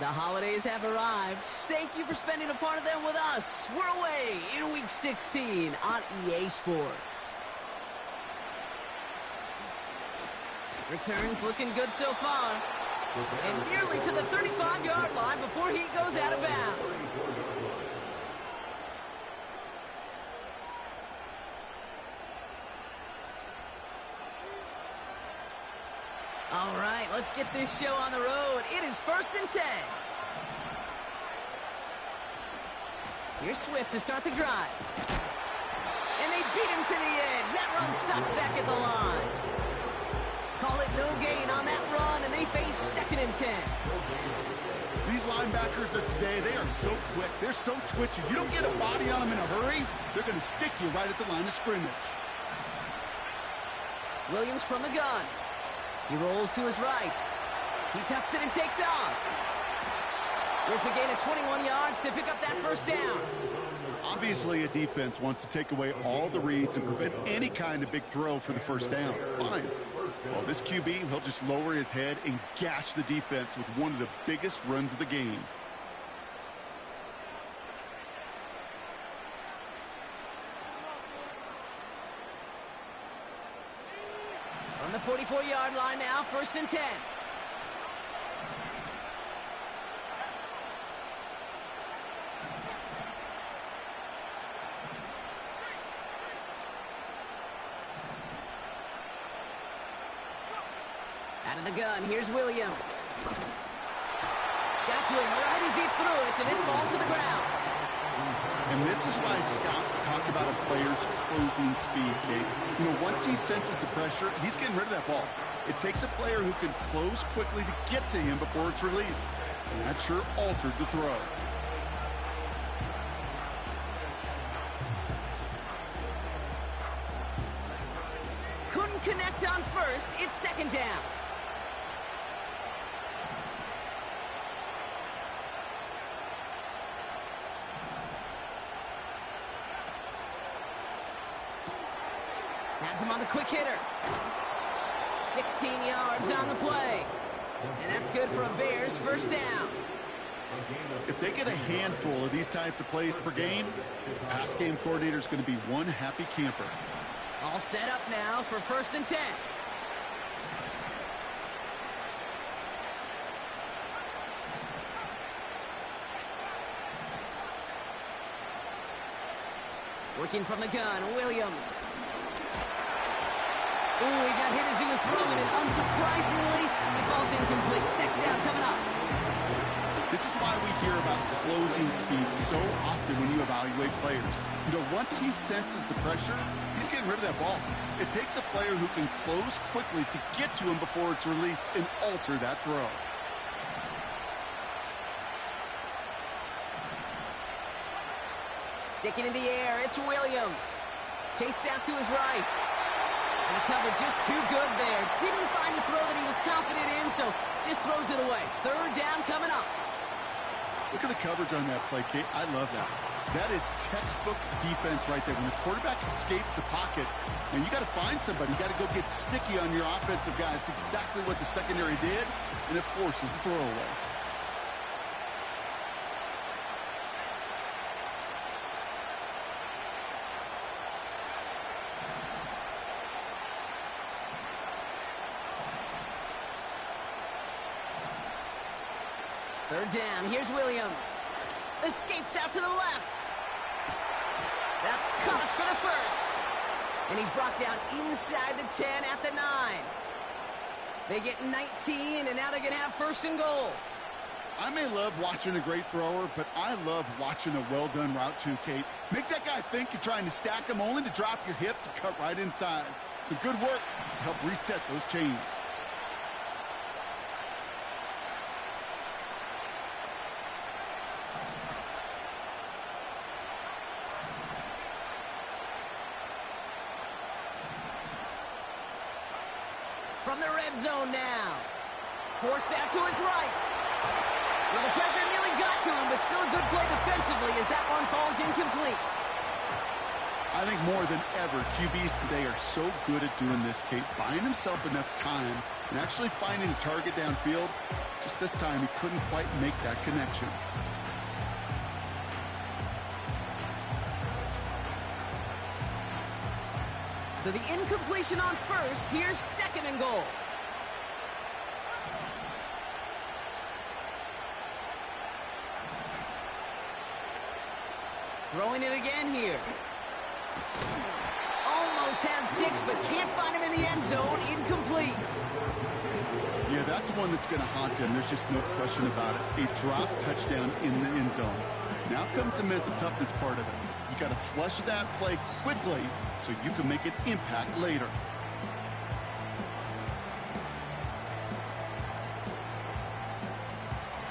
The holidays have arrived. Thank you for spending a part of them with us. We're away in Week 16 on EA Sports. Returns looking good so far. And nearly to the 35-yard line before he goes out of bounds. All right, let's get this show on the road. It is 1st and 10. Here's Swift to start the drive. And they beat him to the edge. That run stopped back at the line. Call it no gain on that run, and they face 2nd and 10. These linebackers of today, they are so quick. They're so twitchy. You don't get a body on them in a hurry, they're going to stick you right at the line of scrimmage. Williams from the gun. He rolls to his right. He tucks it and takes off. It's a gain of 21 yards to pick up that first down. Obviously, a defense wants to take away all the reads and prevent any kind of big throw for the first down. Fine. Well, this QB, he'll just lower his head and gash the defense with one of the biggest runs of the game. On the 44-yard line now, 1st and 10. Out of the gun, here's Williams. Got to him right as he threw it, and it falls to the ground. And this is why scouts talk about a player's closing speed, Kate. You know, once he senses the pressure, he's getting rid of that ball. It takes a player who can close quickly to get to him before it's released. And that sure altered the throw. Couldn't connect on first. It's 2nd down. Has him on the quick hitter. 16 yards on the play. And that's good for a Bears first down. If they get a handful of these types of plays per game, the pass game coordinator is going to be one happy camper. All set up now for 1st and 10. Working from the gun, Williams. Ooh, he got hit as he was throwing it. Unsurprisingly, it falls incomplete. 2nd down coming up. This is why we hear about closing speed so often when you evaluate players. You know, once he senses the pressure, he's getting rid of that ball. It takes a player who can close quickly to get to him before it's released and alter that throw. Sticking in the air, it's Williams. Chased out to his right. And the cover just too good there. Didn't find the throw that he was confident in, so just throws it away. 3rd down coming up. Look at the coverage on that play, Kate. I love that. That is textbook defense right there. When the quarterback escapes the pocket, and you got to find somebody. You got to go get sticky on your offensive guy. It's exactly what the secondary did, and it forces the throw away. Third down, here's Williams. Escapes out to the left. That's caught for the first. And he's brought down inside the 10 at the 9. They get 19, and now they're going to have 1st and goal. I may love watching a great thrower, but I love watching a well-done route too, Kate. Make that guy think you're trying to stack him, only to drop your hips and cut right inside. Some good work to help reset those chains. From the red zone now. Forced out to his right. Well, the pressure nearly got to him, but still a good play defensively as that one falls incomplete. I think more than ever, QBs today are so good at doing this, Kate, buying himself enough time and actually finding a target downfield. Just this time, he couldn't quite make that connection. So the incompletion on first. Here's 2nd and goal. Throwing it again here. Almost had 6, but can't find him in the end zone. Incomplete. Yeah, that's one that's going to haunt him. There's just no question about it. A drop touchdown in the end zone. Now comes the mental toughness part of it. You got to flush that play quickly so you can make an impact later.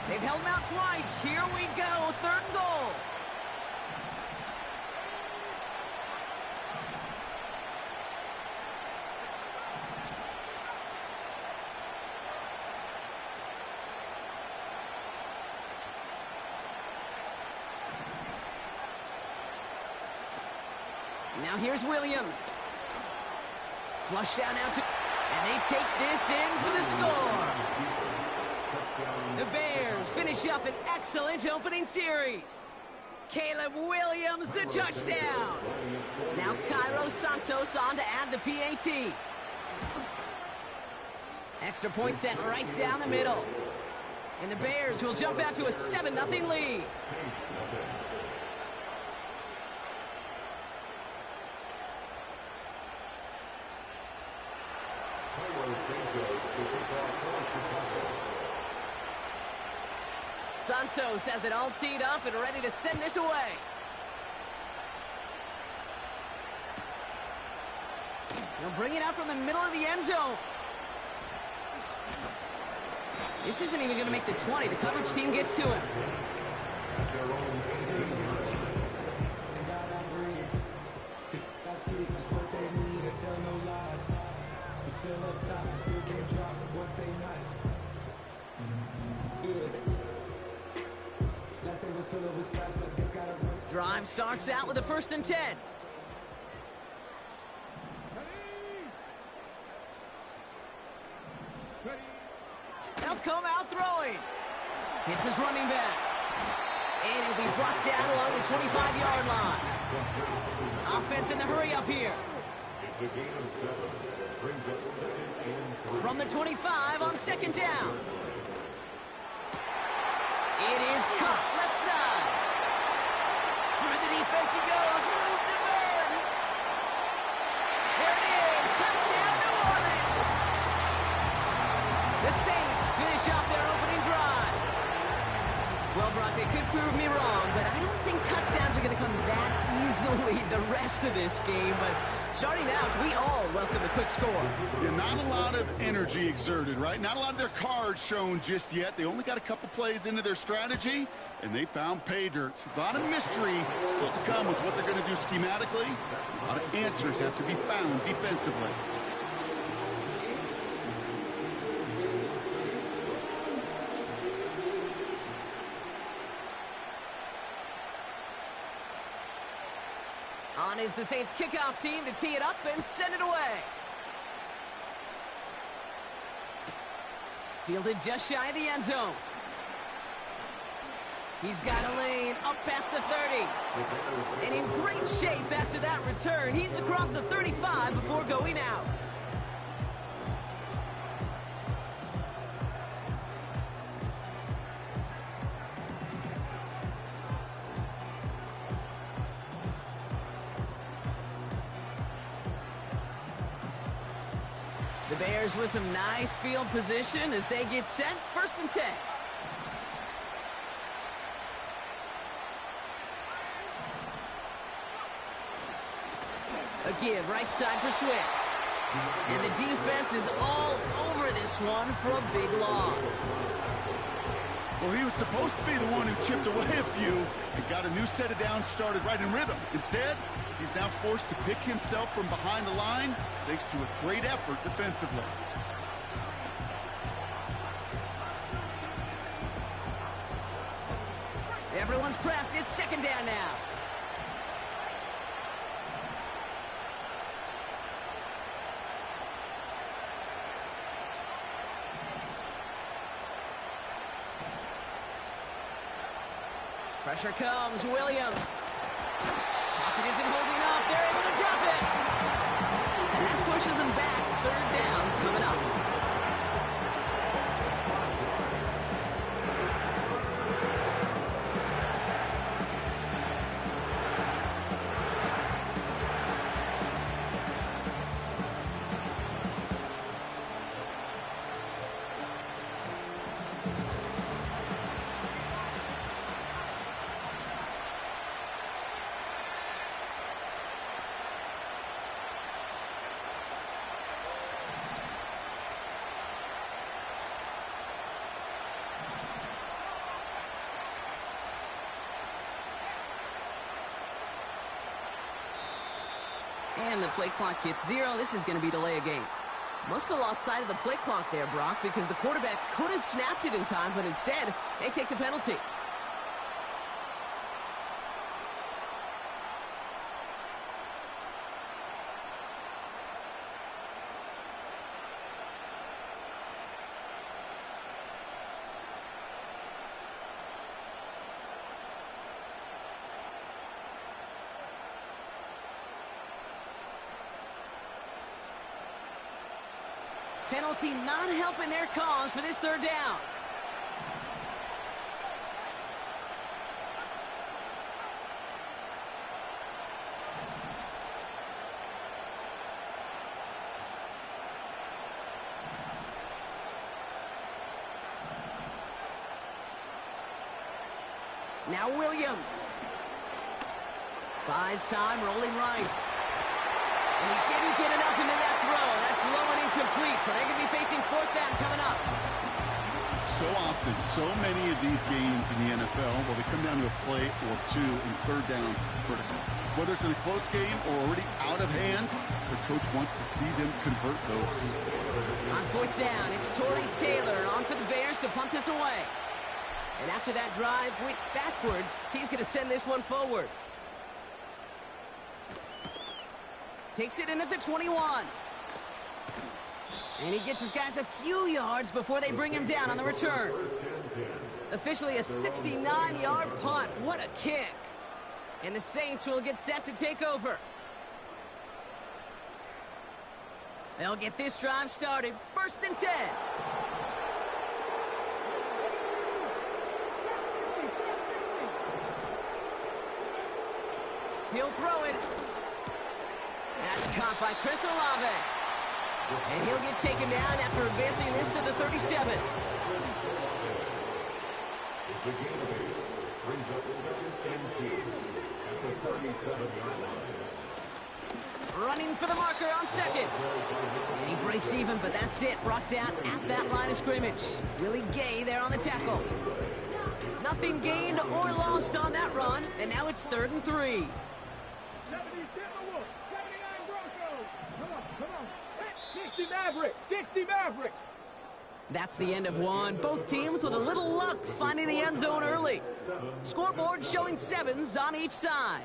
They've held him out twice. Here we go. 3rd and goal. Now here's Williams. Flush down out to... And they take this in for the score. The Bears finish up an excellent opening series. Caleb Williams, the touchdown. Now Cairo Santos on to add the PAT. Extra point sent right down the middle. And the Bears will jump out to a 7-0 lead. Santos has it all teed up and ready to send this away. He'll bring it out from the middle of the end zone. This isn't even going to make the 20. The coverage team gets to him. Drive starts out with a 1st and 10. They'll come out throwing. Hits his running back. And he'll be brought down along the 25-yard line. Offense in the hurry up here. From the 25 on 2nd down. It is caught left side. Through the defense he goes. Room to burn. There it is. Touchdown, New Orleans. The Saints finish off their opening drive. Well, Brock, they could prove me wrong, but I don't think touchdowns are going to come that easily the rest of this game. But starting out, we all welcome the quick score. Yeah, not a lot of energy exerted, right? Not a lot of their cards shown just yet. They only got a couple plays into their strategy, and they found pay dirt. A lot of mystery still to come with what they're going to do schematically. A lot of answers have to be found defensively. On is the Saints kickoff team to tee it up and send it away. Fielded just shy of the end zone. He's got a lane up past the 30. And in great shape after that return. He's across the 35 before going out. The Bears with some nice field position as they get set. 1st and 10. Again, right side for Swift. And the defense is all over this one for a big loss. Well, he was supposed to be the one who chipped away a few and got a new set of downs started right in rhythm. Instead, he's now forced to pick himself from behind the line thanks to a great effort defensively. Everyone's prepped. It's 2nd down now. Pressure comes, Williams. Pocket isn't holding up. They're able to drop it. And that pushes them back. Third down coming up. And the play clock hits 0. This is going to be delay a game. Must have lost sight of the play clock there, Brock, because the quarterback could have snapped it in time, but instead, they take the penalty. Penalty not helping their cause for this third down. Now Williams. Buys time, rolling right. And he didn't get enough into that throw. That's low and incomplete, so they're going to be facing fourth down coming up. So often, so many of these games in the NFL, well, they come down to a play or two, and third downs critical. Whether it's in a close game or already out of hand, the coach wants to see them convert those. On fourth down, it's Tory Taylor on for the Bears to punt this away. And after that drive went backwards, he's going to send this one forward. Takes it in at the 21. And he gets his guys a few yards before they bring him down on the return. Officially a 69-yard punt. What a kick. And the Saints will get set to take over. They'll get this drive started. 1st and 10. He'll throw it. That's caught by Chris Olave. And he'll get taken down after advancing this to the 37. Brings up 2nd and 2 at the 37-yard line. Running for the marker on second. And he breaks even, but that's it. Brought down at that line of scrimmage. Willie Gay there on the tackle. Nothing gained or lost on that run, and now it's 3rd and 3. 60 Maverick. That's the end of one. Both teams with a little luck finding the end zone early. Scoreboard showing 7s on each side.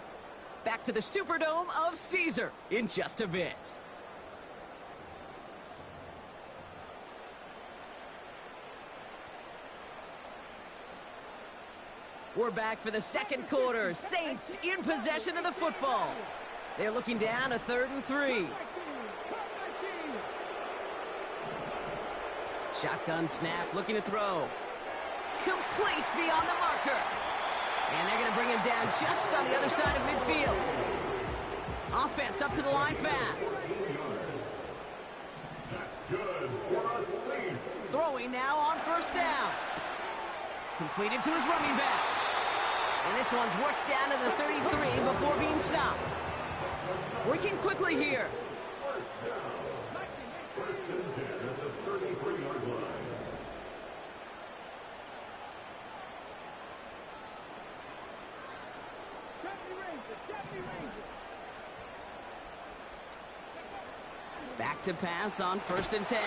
Back to the Superdome of Caesar in just a bit. We're back for the second quarter. Saints in possession of the football. They're looking down a 3rd and 3. Shotgun snap, looking to throw. Complete beyond the marker. And they're going to bring him down just on the other side of midfield. Offense up to the line fast. Throwing now on 1st down. Completed to his running back. And this one's worked down to the 33 before being stopped. Working quickly here. Back to pass on 1st and 10.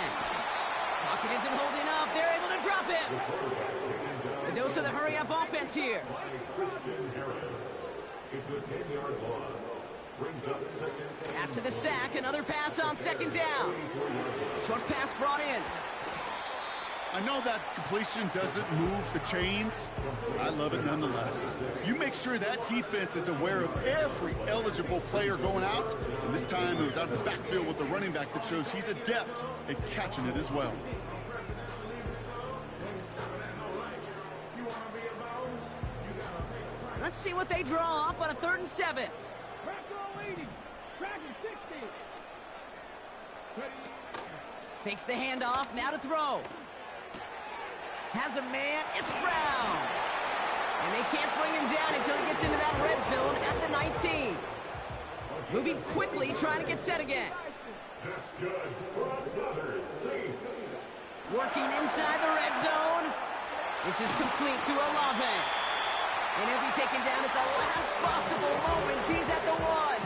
Pocket isn't holding up. They're able to drop it. The dose of the hurry-up offense here. After the sack, another pass on 2nd down. Short pass brought in. I know that completion doesn't move the chains. I love it nonetheless. You make sure that defense is aware of every eligible player going out. And this time it was out of the backfield with the running back that shows he's adept at catching it as well. Let's see what they draw up on a 3rd and 7. Fakes the handoff, now to throw. Has a man, it's Brown. And they can't bring him down until he gets into that red zone at the 19. Moving quickly, trying to get set again. Working inside the red zone. This is complete to Olave. And he'll be taken down at the last possible moment. He's at the 1.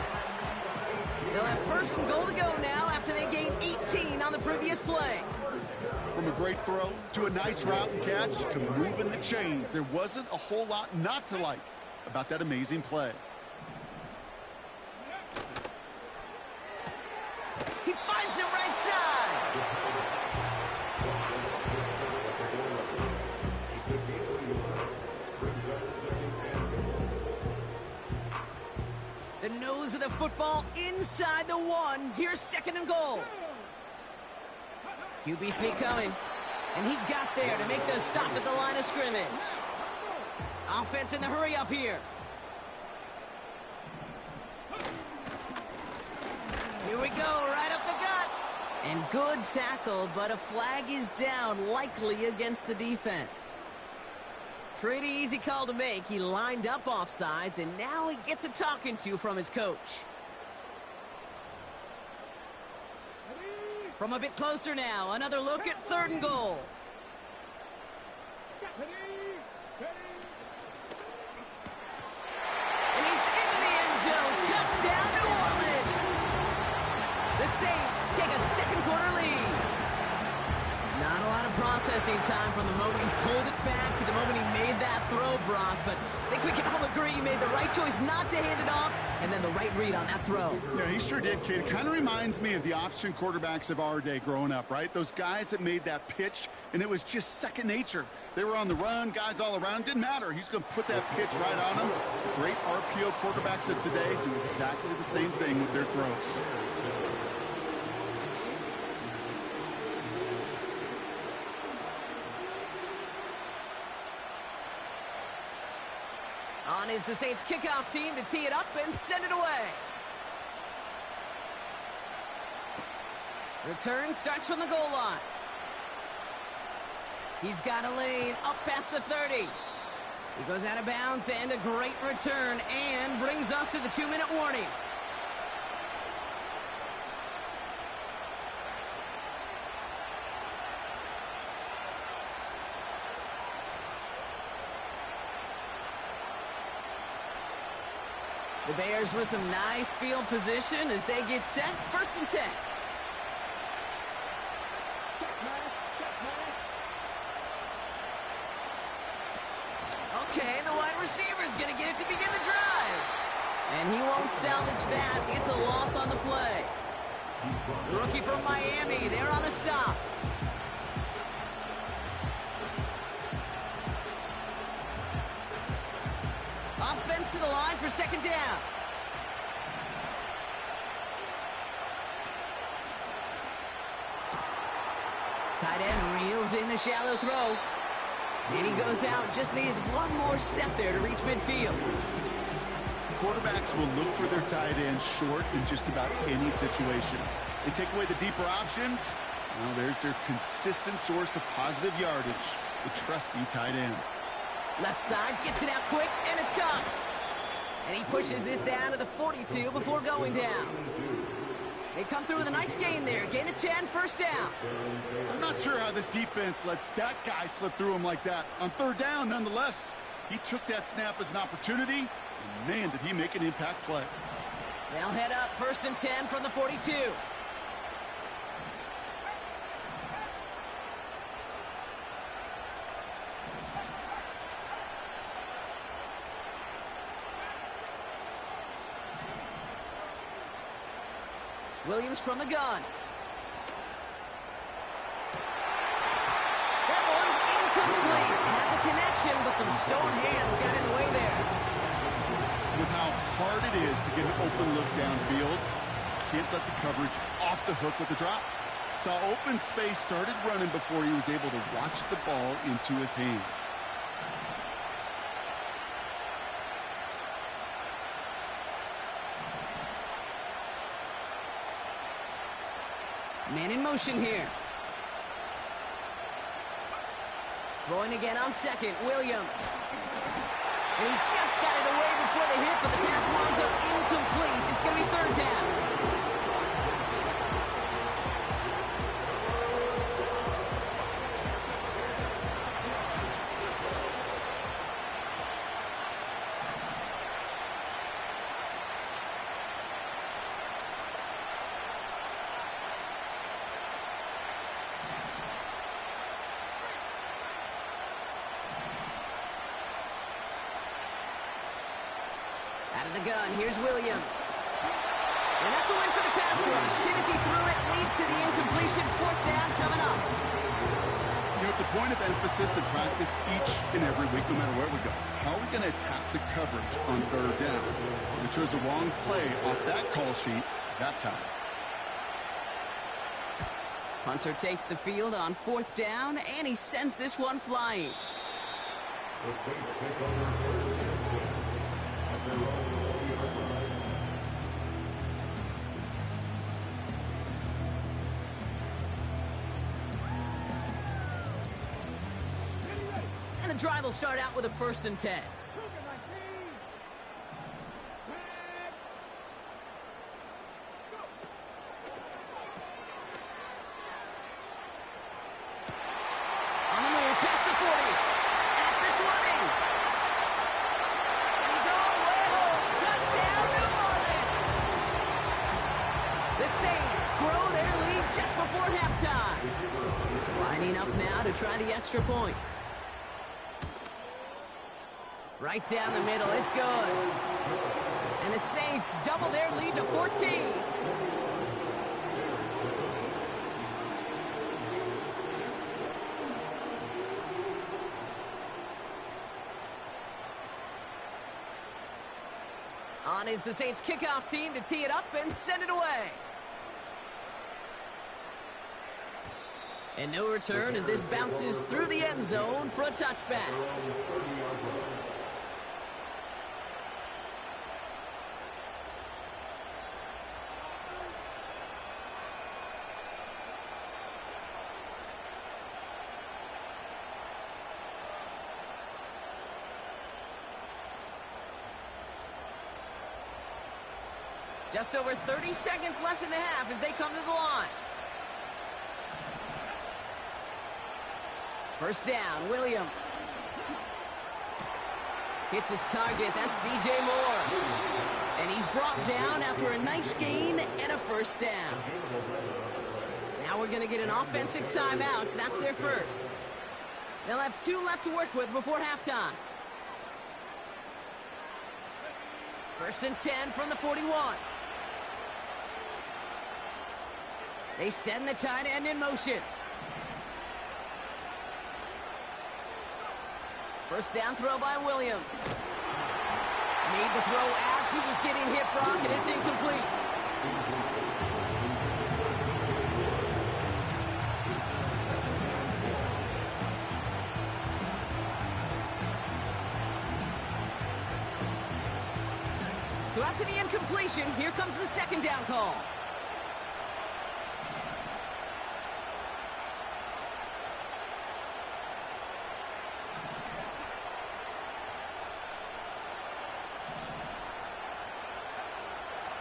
They'll have 1st and goal to go now after they gained 18 on the previous play. From a great throw to a nice route and catch to moving the chains, there wasn't a whole lot not to like about that amazing play. He finds him right side. The nose of the football inside the 1. Here's 2nd and goal. QB sneak coming. And he got there to make the stop at the line of scrimmage. Offense in the hurry up here. Here we go, right up the gut. And good tackle, but a flag is down, likely against the defense. Pretty easy call to make. He lined up offsides, and now he gets a talking to from his coach. From a bit closer now, another look at 3rd and goal. And he's into the end zone. Touchdown, New Orleans. The Saints take a 2nd quarter lead. Not a lot of processing time from the moment he pulled it back to the moment he made that throw, Brock. But I think we can all agree he made the right choice not to hand it off, and then the right read on that throw. Yeah, he sure did, kid. It kind of reminds me of the option quarterbacks of our day growing up, right? Those guys that made that pitch, and it was just second nature. They were on the run, guys all around. Didn't matter. He's going to put that pitch right on them. Great RPO quarterbacks of today do exactly the same thing with their throws. On is the Saints kickoff team to tee it up and send it away. Return starts from the goal line. He's got a lane up past the 30. He goes out of bounds and a great return and brings us to the 2-minute warning. The Bears with some nice field position as they get set. 1st and 10. Okay, the wide receiver's going to get it to begin the drive. And he won't salvage that. It's a loss on the play. The rookie from Miami, they're on the stop. Offense to the line for 2nd down. Tight end reels in the shallow throw. And he goes out. Just needed one more step there to reach midfield. Quarterbacks will look for their tight end short in just about any situation. They take away the deeper options. Well, there's their consistent source of positive yardage, the trusty tight end. Left side, gets it out quick, and it's caught. And he pushes this down to the 42 before going down. They come through with a nice gain there. Gain of 10, 1st down. I'm not sure how this defense let that guy slip through him like that. On 3rd down, nonetheless, he took that snap as an opportunity, and man, did he make an impact play. They'll head up 1st and 10 from the 42. Williams from the gun. That motion, but some stone hands got in the way there. With how hard it is to get an open look downfield, can't let the coverage off the hook with the drop. Saw open space, started running before he was able to watch the ball into his hands. Man in motion here. Throwing again on second, Williams. And he just got it away before the hit, but the pass winds up incomplete. It's going to be third down. Out of the gun, here's Williams. And that's a win for the pass rush. Hit as he threw it, leads to the incompletion. Fourth down coming up. You know, it's a point of emphasis in practice each and every week, no matter where we go. How are we going to attack the coverage on third down? We chose the wrong play off that call sheet that time. Hunter takes the field on fourth down, and he sends this one flying. The Saints pick on their first at their own 40-yard line. And the drive will start out with a 1st and 10. On the move, past the 40. At the 20. He's all the way home. Touchdown, New Orleans. The Saints grow their lead just before halftime. Lining up now to try the extra point. Right down the middle, it's good. And the Saints double their lead to 14. On is the Saints kickoff team to tee it up and send it away. And no return as this bounces through the end zone for a touchback. Just over 30 seconds left in the half as they come to the line. First down, Williams. Hits his target, that's DJ Moore. And he's brought down after a nice gain and a first down. Now we're going to get an offensive timeout, so that's their first. They'll have 2 left to work with before halftime. First and 10 from the 41. They send the tight end in motion. First down throw by Williams. Made the throw as he was getting hit, Brock, and it's incomplete. So after the incompletion, here comes the second down call.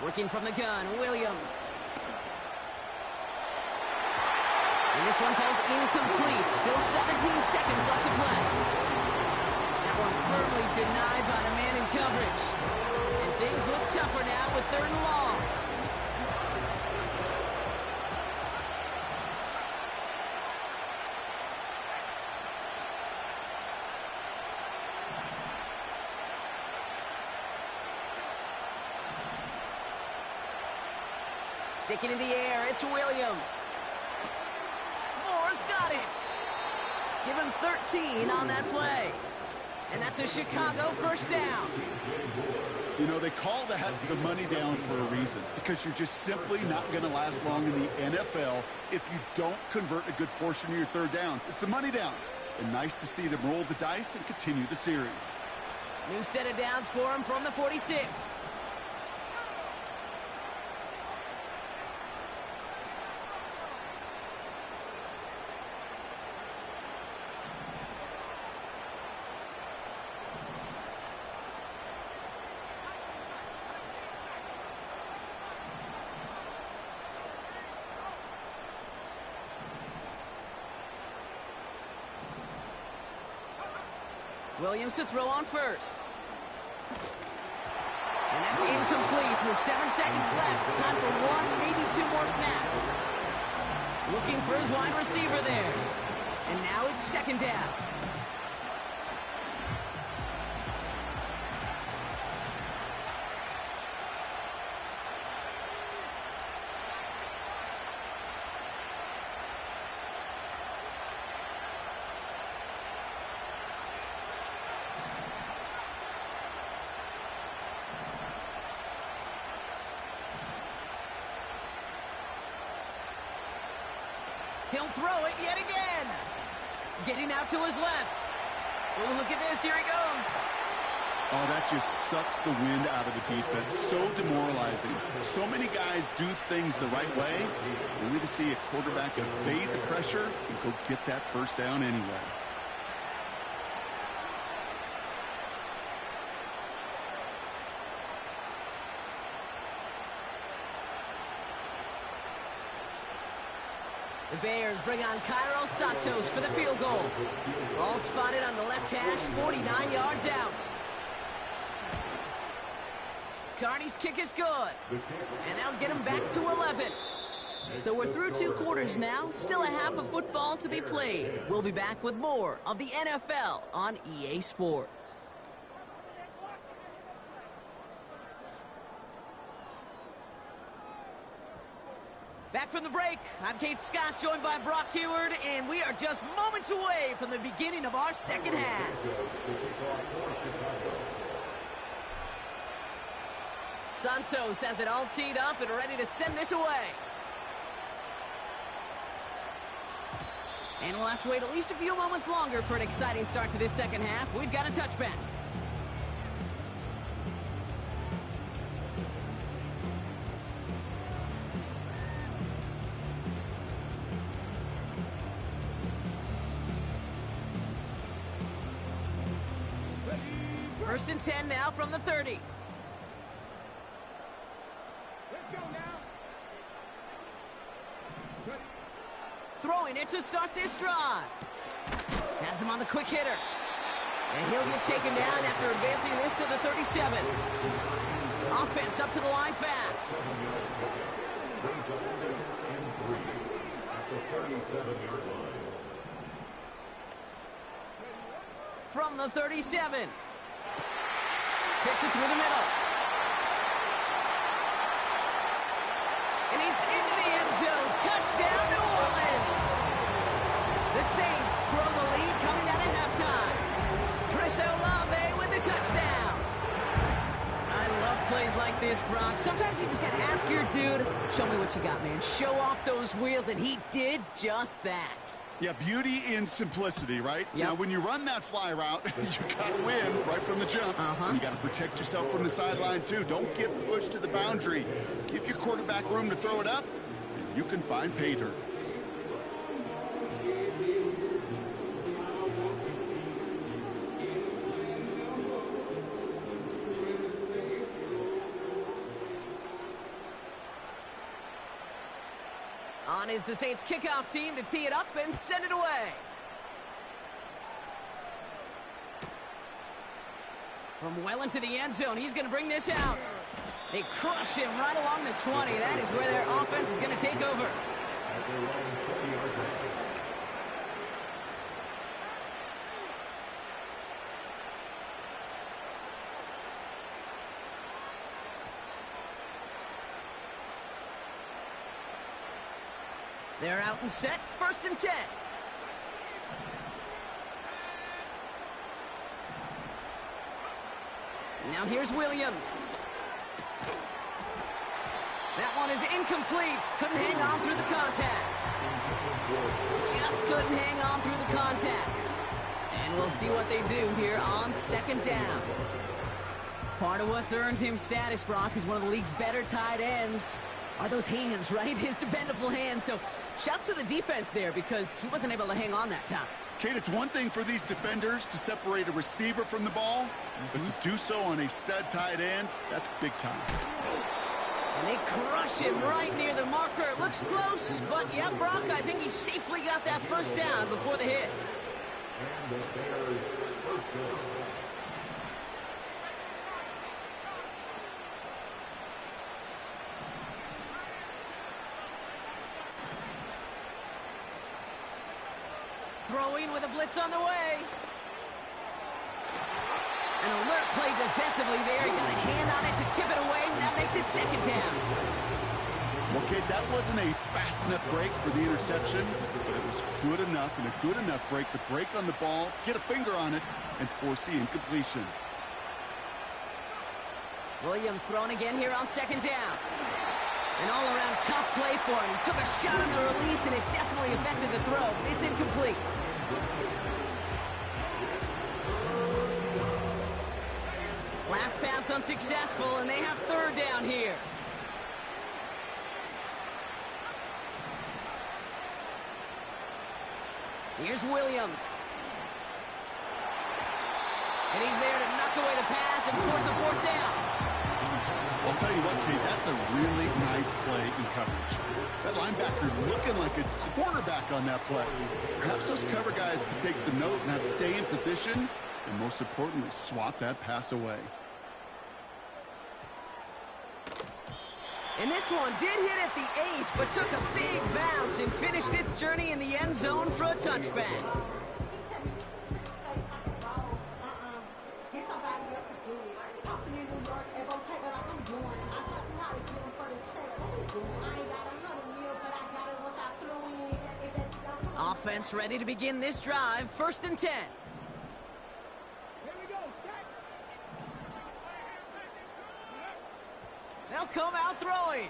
Working from the gun, Williams. And this one falls incomplete. Still 17 seconds left to play. That one firmly denied by the man in coverage. And things look tougher now with 3rd and long. Sticking in the air, it's Williams. Moore's got it. Give him 13 on that play. And that's a Chicago first down. You know, they call that the money down for a reason, because you're just simply not going to last long in the NFL if you don't convert a good portion of your third downs. It's the money down. And nice to see them roll the dice and continue the series. New set of downs for him from the 46. Williams to throw on first. And that's incomplete with 7 seconds left. Time for 1, maybe 2 more snaps. Looking for his wide receiver there. And now it's second down. He'll throw it yet again. Getting out to his left. Oh, look at this. Here he goes. Oh, that just sucks the wind out of the defense. So demoralizing. So many guys do things the right way, only to see a quarterback evade the pressure and go get that first down anyway. The Bears bring on Cairo Santos for the field goal. All spotted on the left hash, 49 yards out. Carney's kick is good. And that'll get him back to 11. So we're through 2 quarters now. Still a half of football to be played. We'll be back with more of the NFL on EA Sports. Back from the break, I'm Kate Scott, joined by Brock Heward, and we are just moments away from the beginning of our second half. Santos has it all teed up and ready to send this away. And we'll have to wait at least a few moments longer for an exciting start to this second half. We've got a touchback. First and 10 now from the 30. Let's go now. Throwing it to start this drive. Has him on the quick hitter. And he'll get taken down after advancing this to the 37. Offense up to the line fast. Brings up 2nd and 3 at the 37-yard line. From the 37. Fits it through the middle. And he's into the end zone. Touchdown, New Orleans. The Saints grow the lead coming out of halftime. Chris Olave with the touchdown. I love plays like this, Brock. Sometimes you just got to ask your dude, show me what you got, man. Show off those wheels, and he did just that. Yeah, beauty in simplicity, right? Yep. Now, when you run that fly route, you got to win right from the jump. And you got to protect yourself from the sideline, too. Don't get pushed to the boundary. Give your quarterback room to throw it up, and you can find pay dirt. On is the Saints kickoff team to tee it up and send it away. From well into the end zone, he's going to bring this out. They crush him right along the 20. That is where their offense is going to take over. At their own 20-yard line. They're out and set, first and 10. Now here's Williams. That one is incomplete. Couldn't hang on through the contact. Just couldn't hang on through the contact. And we'll see what they do here on second down. Part of what's earned him status, Brock, is one of the league's better tight ends. Are those hands, right? His dependable hands. So shouts to the defense there because he wasn't able to hang on that time. Kate, it's one thing for these defenders to separate a receiver from the ball, but to do so on a stud tight end, that's big time. And they crush him right near the marker. It looks close, but yeah, Brock, I think he safely got that first down before the hit. And the Bears first down. Throwing with a blitz on the way. An alert play defensively there. He got a hand on it to tip it away, and that makes it second down. Okay, that wasn't a fast enough break for the interception, but it was good enough and a good enough break to break on the ball, get a finger on it, and force the incompletion. Williams throwing again here on second down. An all-around tough play for him. He took a shot on the release, and it definitely affected the throw. It's incomplete. Last pass unsuccessful, and they have third down here. Here's Williams. And he's there to knock away the pass and force a fourth down. I'll tell you what, Kate, that's a really nice play in coverage. That linebacker looking like a quarterback on that play. Perhaps those cover guys could take some notes and have to stay in position, and most importantly, swat that pass away. And this one did hit at the 8, but took a big bounce and finished its journey in the end zone for a touchback. Offense ready to begin this drive. 1st and 10. They'll come out throwing.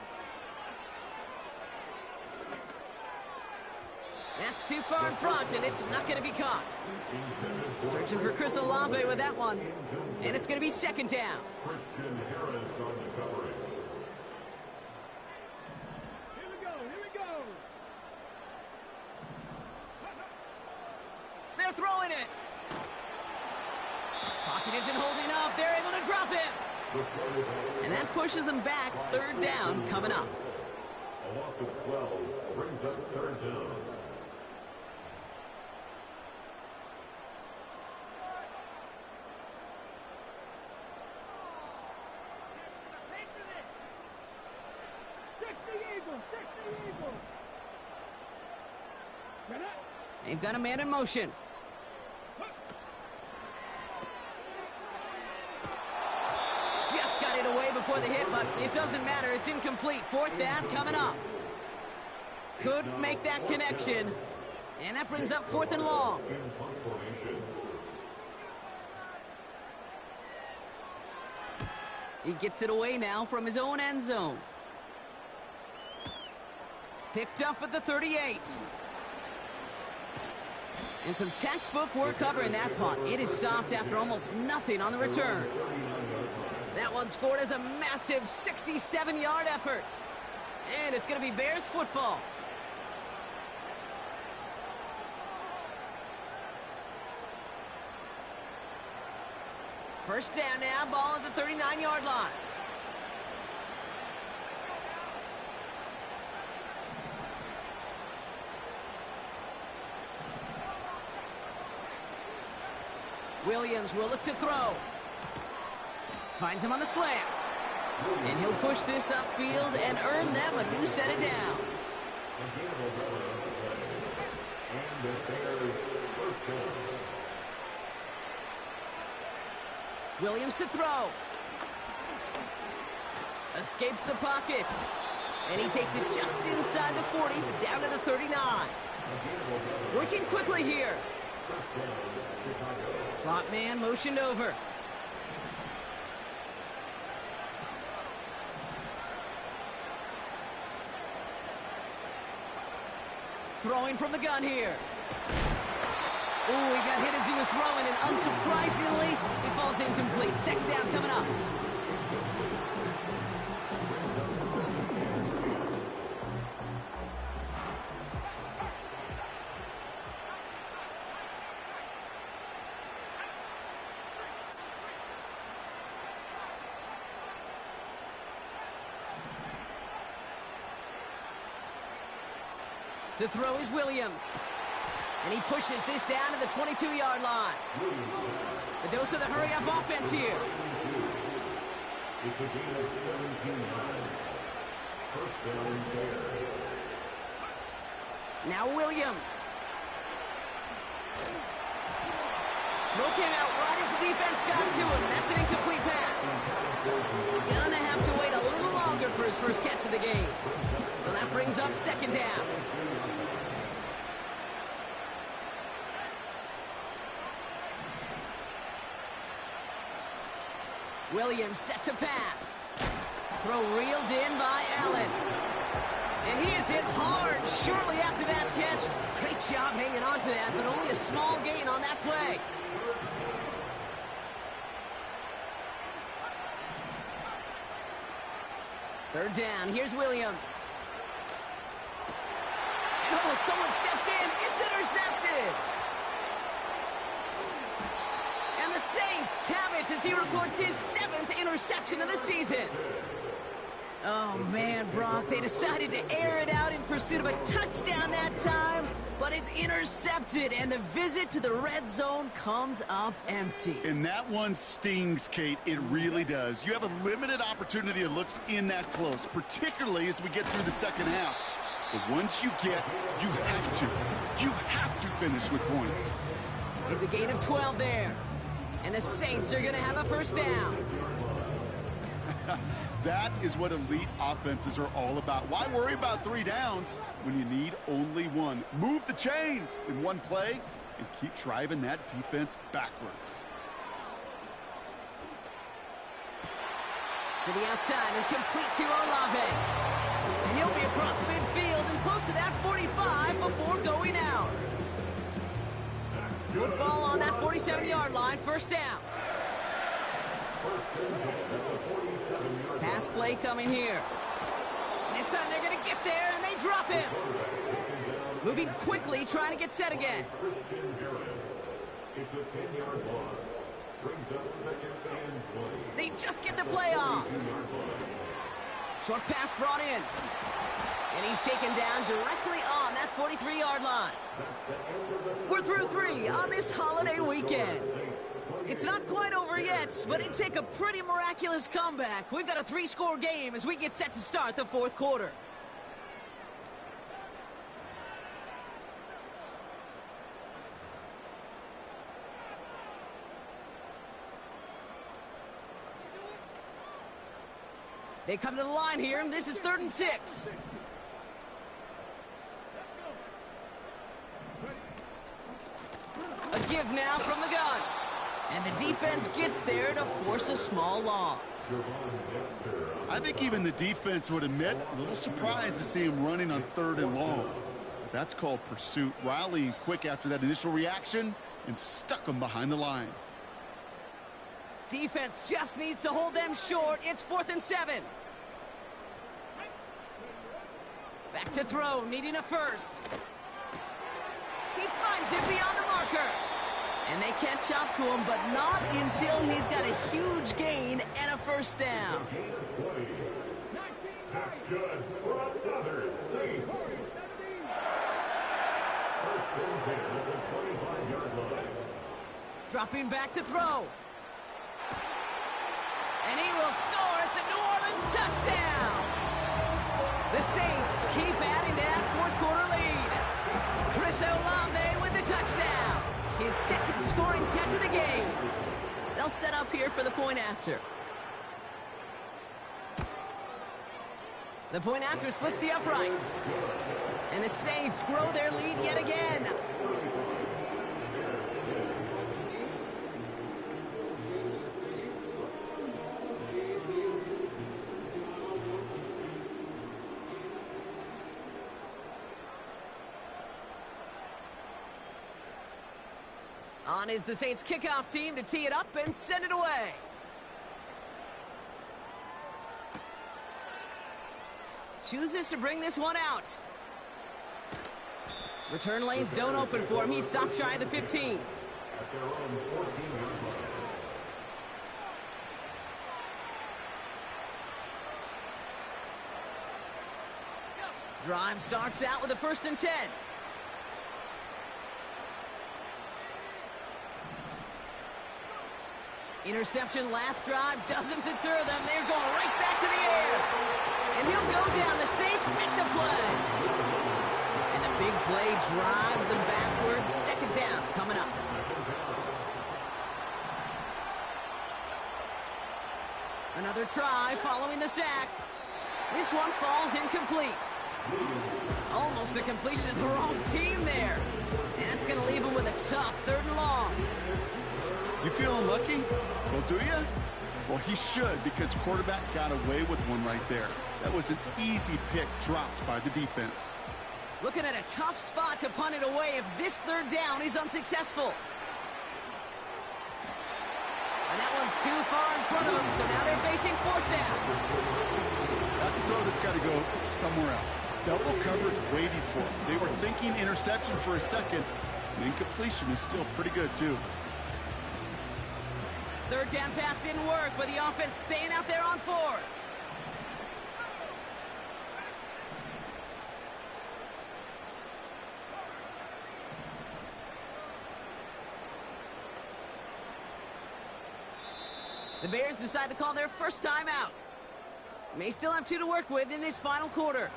That's too far in front, and it's not going to be caught. Searching for Chris Olave with that one. And it's going to be second down. Christian Harris on the coverage. Here we go. They're throwing it. Pocket isn't holding up. They're able to drop him. And that pushes them back. Third down coming up. A loss of 12 brings up third down. They've got a man in motion. Just got it away before the hit, but it doesn't matter. It's incomplete. Fourth down coming up. Couldn't make that connection. And that brings up 4th and long. He gets it away now from his own end zone. Picked up at the 38. And some textbook work covering that punt. It is stopped after almost nothing on the return. That one scored as a massive 67-yard effort. And it's going to be Bears football. First down now, ball at the 39-yard line. Williams will look to throw. Finds him on the slant. And he'll push this upfield and earn them a new set of downs. Williams to throw. Escapes the pocket. And he takes it just inside the 40, down to the 39. Working quickly here. Slot man motioned over. Throwing from the gun here. Ooh, he got hit as he was throwing, and unsurprisingly, he falls incomplete. Second down coming up. To throw is Williams. And he pushes this down to the 22-yard line. A dose of the hurry-up offense here. It's a gain of 17 yards. First down there. Now Williams. Throw came out right as the defense got to him. That's an incomplete pass. Gonna have to wait a little longer for his first catch of the game. So that brings up second down. Williams set to pass. Throw reeled in by Allen. And he is hit hard shortly after that catch. Great job hanging on to that, but only a small gain on that play. Third down, here's Williams. And oh, someone stepped in. It's intercepted. And the Saints have it as he records his 7th interception of the season. Oh, man, Brock, they decided to air it out in pursuit of a touchdown that time, but it's intercepted, and the visit to the red zone comes up empty. And that one stings, Kate. It really does. You have a limited opportunity that looks in that close, particularly as we get through the second half. But once you have to finish with points. It's a gain of 12 there, and the Saints are going to have a first down. That is what elite offenses are all about. Why worry about 3 downs when you need only 1? Move the chains in one play and keep driving that defense backwards. To the outside and complete to Olave. And he'll be across midfield and close to that 45 before going out. Football on that 47-yard line, first down. Pass play coming here. And this time they're going to get there, and they drop him. Moving quickly, trying to get set again. It's a 10-yard loss. Brings up second and 20. They just get the play off. Short pass brought in. And he's taken down directly on that 43-yard line. We're through 3 on this holiday weekend. It's not quite over yet, but it'd take a pretty miraculous comeback. We've got a 3-score game as we get set to start the 4th quarter. They come to the line here, and this is 3rd and 6. A give now from the gun. And the defense gets there to force a small loss. I think even the defense would admit a little surprised to see him running on 3rd and long. That's called pursuit. Rallying quick after that initial reaction and stuck him behind the line. Defense just needs to hold them short. It's 4th and 7. Back to throw, needing a first. He finds it beyond the marker. And they catch up to him, but not until he's got a huge gain and a first down. That's good for another Saints. First and 10 at the 25-yard line. Dropping back to throw. And he will score. It's a New Orleans touchdown. The Saints keep adding to that 4th quarter lead. Chris Olave with the touchdown. His 2nd scoring catch of the game. They'll set up here for the point after. The point after splits the uprights. And the Saints grow their lead yet again. On is the Saints kickoff team to tee it up and send it away. Chooses to bring this one out. Return lanes don't open for him. He stopped shy of the 15. At their own 14-yard line. Drive starts out with a 1st and 10. Interception last drive doesn't deter them. They're going right back to the air. And he'll go down. The Saints make the play. And the big play drives them backwards. 2nd down coming up. Another try following the sack. This one falls incomplete. Almost a completion of the wrong team there. And that's going to leave him with a tough 3rd and long. You feeling lucky? Well, do you? Well, he should, because quarterback got away with one right there. That was an easy pick dropped by the defense. Looking at a tough spot to punt it away if this 3rd down is unsuccessful. And that one's too far in front of them, so now they're facing 4th down. That's a throw that's got to go somewhere else. Double coverage waiting for him. They were thinking interception for a second. And incompletion is still pretty good, too. 3rd down pass didn't work, but the offense staying out there on 4th. The Bears decide to call their first time out. May still have 2 to work with in this final quarter.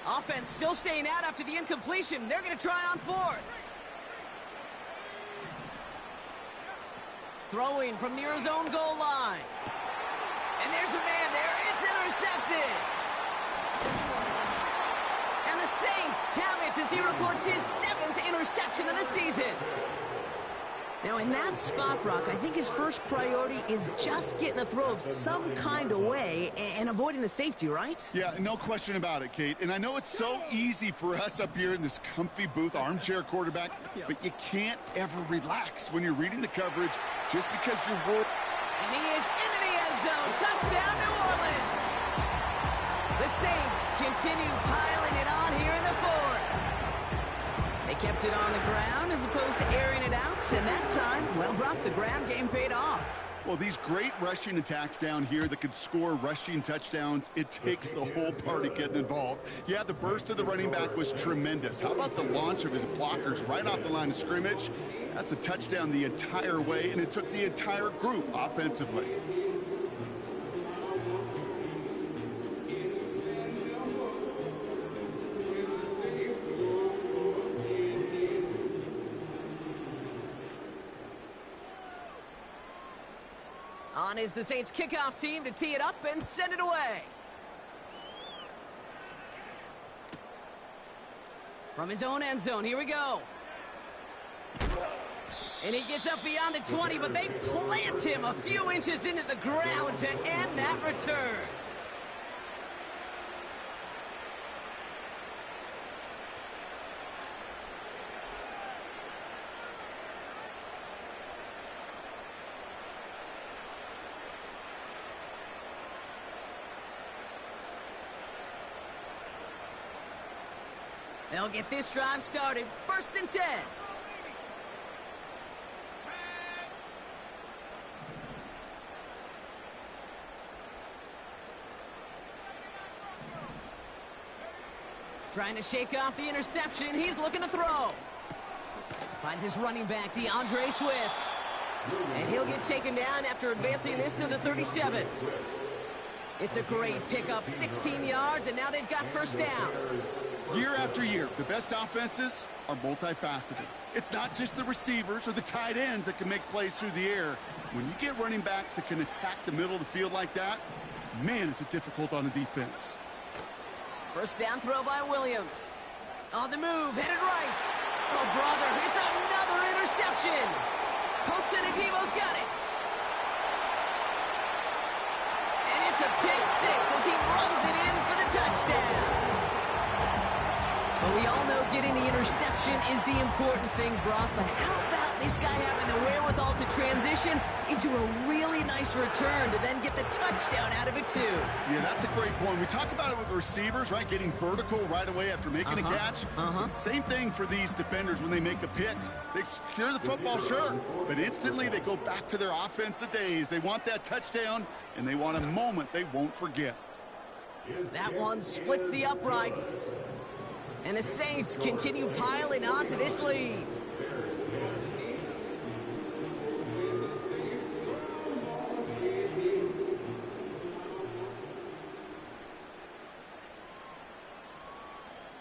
Offense still staying out after the incompletion. They're going to try on 4th. Throwing from near his own goal line. And there's a man there. It's intercepted. And the Saints have it as he reports his 7th interception of the season. Now, in that spot, Brock, I think his first priority is just getting a throw of some kind away and avoiding the safety, right? Yeah, no question about it, Kate. And I know it's so easy for us up here in this comfy booth, armchair quarterback, but you can't ever relax when you're reading the coverage just because you're worried. And he is into the end zone. Touchdown, New Orleans. The Saints continue piling it on here in the 4th. They kept it on the ground as opposed to airing it out. And that time, well, Brock, the ground game paid off. Well, these great rushing attacks down here that could score rushing touchdowns, it takes the whole party getting involved. Yeah, the burst of the running back was tremendous. How about the launch of his blockers right off the line of scrimmage? That's a touchdown the entire way, and it took the entire group offensively. On is the Saints kickoff team to tee it up and send it away. From his own end zone, here we go. And he gets up beyond the 20, but they plant him a few inches into the ground to end that return. They'll get this drive started. 1st and 10. Trying to shake off the interception. He's looking to throw. Finds his running back, DeAndre Swift. And he'll get taken down after advancing this to the 37. It's a great pickup, 16 yards, and now they've got 1st down. Year after year, the best offenses are multifaceted. It's not just the receivers or the tight ends that can make plays through the air. When you get running backs that can attack the middle of the field like that, man, is it difficult on the defense. 1st down throw by Williams. On the move, headed right. Oh, brother, it's another interception. Colson Adivo's got it. pick six as he runs it in for the touchdown. Well, we all know getting the interception is the important thing, Brock, but how about this guy having the wherewithal to transition into a really nice return to then get the touchdown out of it, too? Yeah, that's a great point. We talk about it with receivers, right? Getting vertical right away after making a catch. Same thing for these defenders when they make a pick. They secure the football, sure, but instantly they go back to their offensive days. They want that touchdown, and they want a moment they won't forget. That one splits the uprights. And the Saints continue piling onto this lead.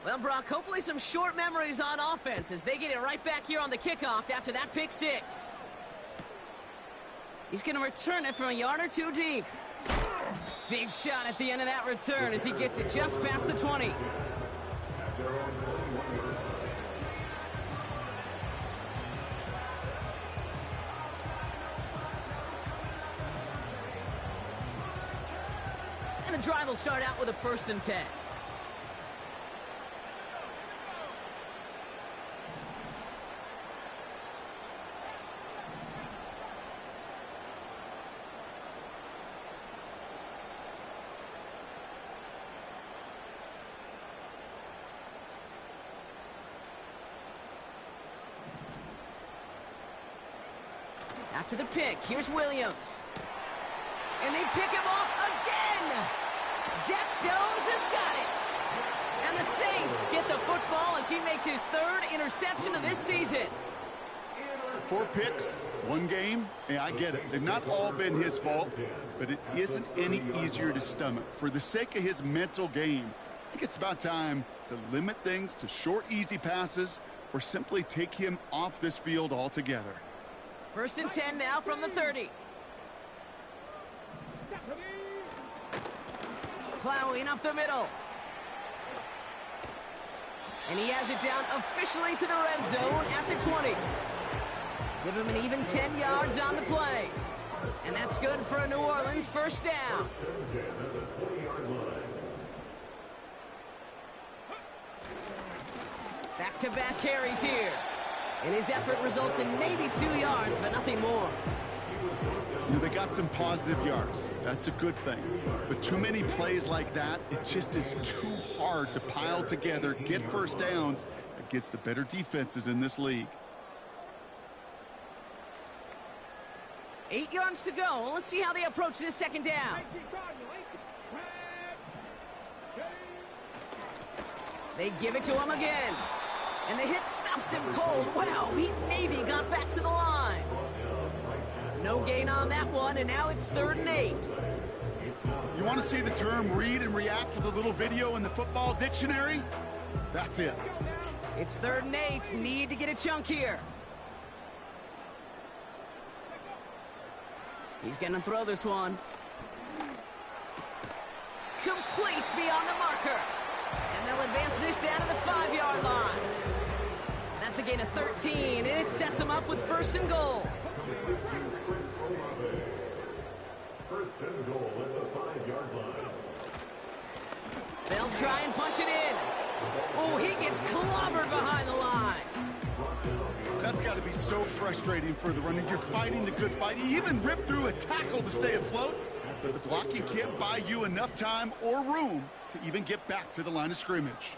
Well, Brock, hopefully some short memories on offense as they get it right back here on the kickoff after that pick six. He's going to return it from a yard or two deep. Big shot at the end of that return as he gets it just past the 20. And the drive will start out with a 1st and 10. After the pick, here's Williams. And they pick him off again! Jack Jones has got it! And the Saints get the football as he makes his 3rd interception of this season. 4 picks, 1 game. Yeah, I get it. They've not all been his fault, but it isn't any easier to stomach. For the sake of his mental game, I think it's about time to limit things to short, easy passes or simply take him off this field altogether. 1st and 10 now from the 30. Plowing up the middle. And he has it down officially to the red zone at the 20. Give him an even 10 yards on the play. And that's good for a New Orleans 1st down. Back-to-back carries here. And his effort results in maybe 2 yards, but nothing more. You know, they got some positive yards. That's a good thing. But too many plays like that, it just is too hard to pile together, get 1st downs against the better defenses in this league. 8 yards to go. Well, let's see how they approach this 2nd down. They give it to him again. And the hit stops him cold. Wow, he maybe got back to the line. No gain on that one, and now it's 3rd and 8. You want to see the term read and react with a little video in the football dictionary? That's it. It's 3rd and 8. Need to get a chunk here. He's going to throw this one. Complete beyond the marker. And they'll advance this down to the 5-yard line. That's a gain of 13, and it sets them up with 1st and goal. 1st and goal at the 5-yard line. They'll try and punch it in. Oh, he gets clobbered behind the line. That's got to be so frustrating for the runner. You're fighting the good fight. You even rip through a tackle to stay afloat, but the blocking can't buy you enough time or room to even get back to the line of scrimmage.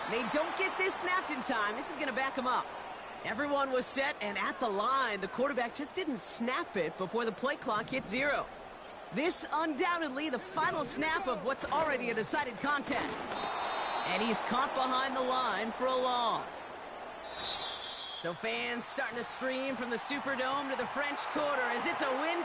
They don't get this snapped in time. This is going to back them up. Everyone was set and at the line. The quarterback just didn't snap it before the play clock hit 0. This undoubtedly the final snap of what's already a decided contest. And he's caught behind the line for a loss. So fans starting to stream from the Superdome to the French Quarter as it's a win